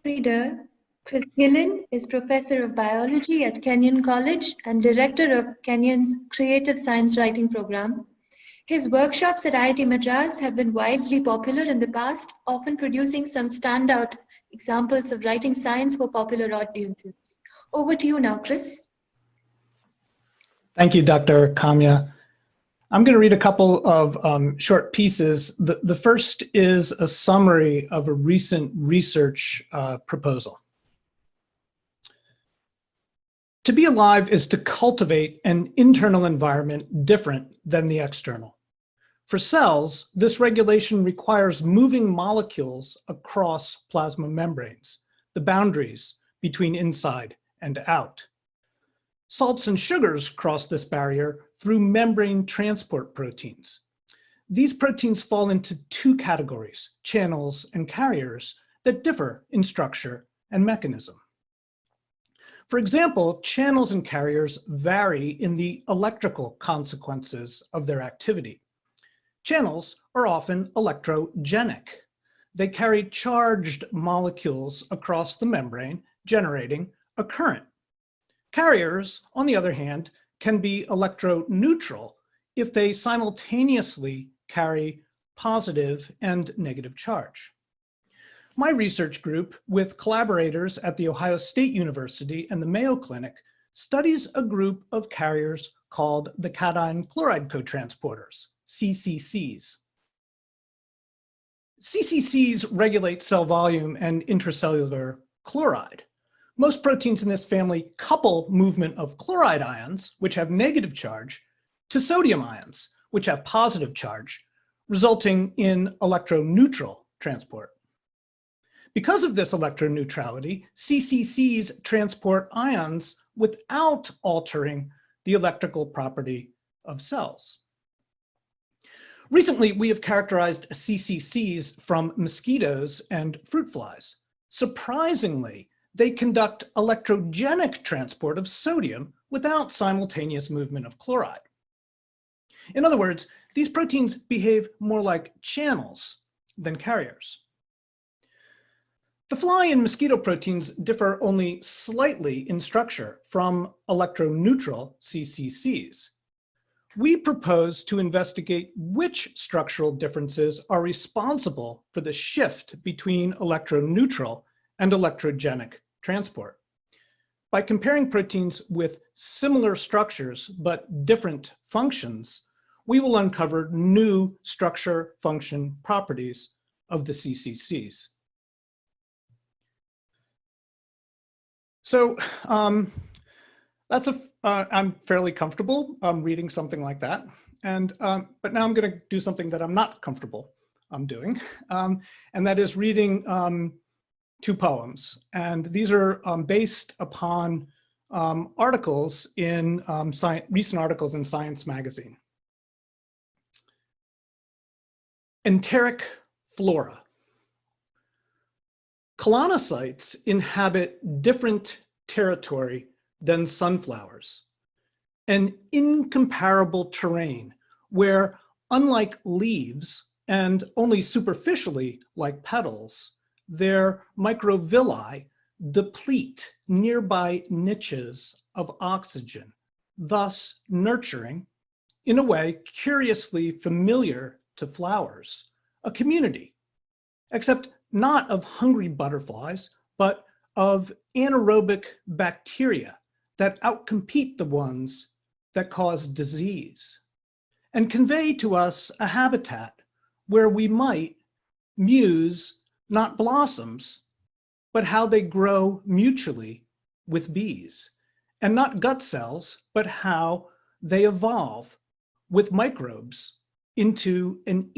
reader, Chris Gillen is Professor of Biology at Kenyon College and Director of Kenyon's Creative Science Writing Program. His workshops at IIT Madras have been widely popular in the past, often producing some standout examples of writing science for popular audiences. Over to you now, Chris. Thank you, Dr. Kamya. I'm going to read a couple of short pieces. The first is a summary of a recent research proposal. To be alive is to cultivate an internal environment different than the external. For cells, this regulation requires moving molecules across plasma membranes, the boundaries between inside and out. Salts and sugars cross this barrier through membrane transport proteins. These proteins fall into two categories, channels and carriers, that differ in structure and mechanism. For example, channels and carriers vary in the electrical consequences of their activity. Channels are often electrogenic. They carry charged molecules across the membrane, generating a current. Carriers, on the other hand, can be electroneutral if they simultaneously carry positive and negative charge. My research group, with collaborators at The Ohio State University and the Mayo Clinic, studies a group of carriers called the cation chloride cotransporters, CCCs. CCCs regulate cell volume and intracellular chloride. Most proteins in this family couple movement of chloride ions, which have negative charge, to sodium ions, which have positive charge, resulting in electroneutral transport. Because of this electroneutrality, CCCs transport ions without altering the electrical property of cells. Recently, we have characterized CCCs from mosquitoes and fruit flies. Surprisingly, they conduct electrogenic transport of sodium without simultaneous movement of chloride. In other words, these proteins behave more like channels than carriers. The fly and mosquito proteins differ only slightly in structure from electroneutral CCCs. We propose to investigate which structural differences are responsible for the shift between electroneutral and electrogenic transport. By comparing proteins with similar structures but different functions, we will uncover new structure-function properties of the CCCs. So I'm fairly comfortable reading something like that, but now I'm going to do something that I'm not comfortable doing, and that is reading two poems. And these are based upon articles in recent articles in Science magazine. Enteric flora. Colonocytes inhabit different territory than sunflowers, an incomparable terrain where, unlike leaves and only superficially like petals, their microvilli deplete nearby niches of oxygen, thus nurturing, in a way curiously familiar to flowers, a community, except not of hungry butterflies, but of anaerobic bacteria that outcompete the ones that cause disease, and convey to us a habitat where we might muse not blossoms, but how they grow mutually with bees, and not gut cells, but how they evolve with microbes into an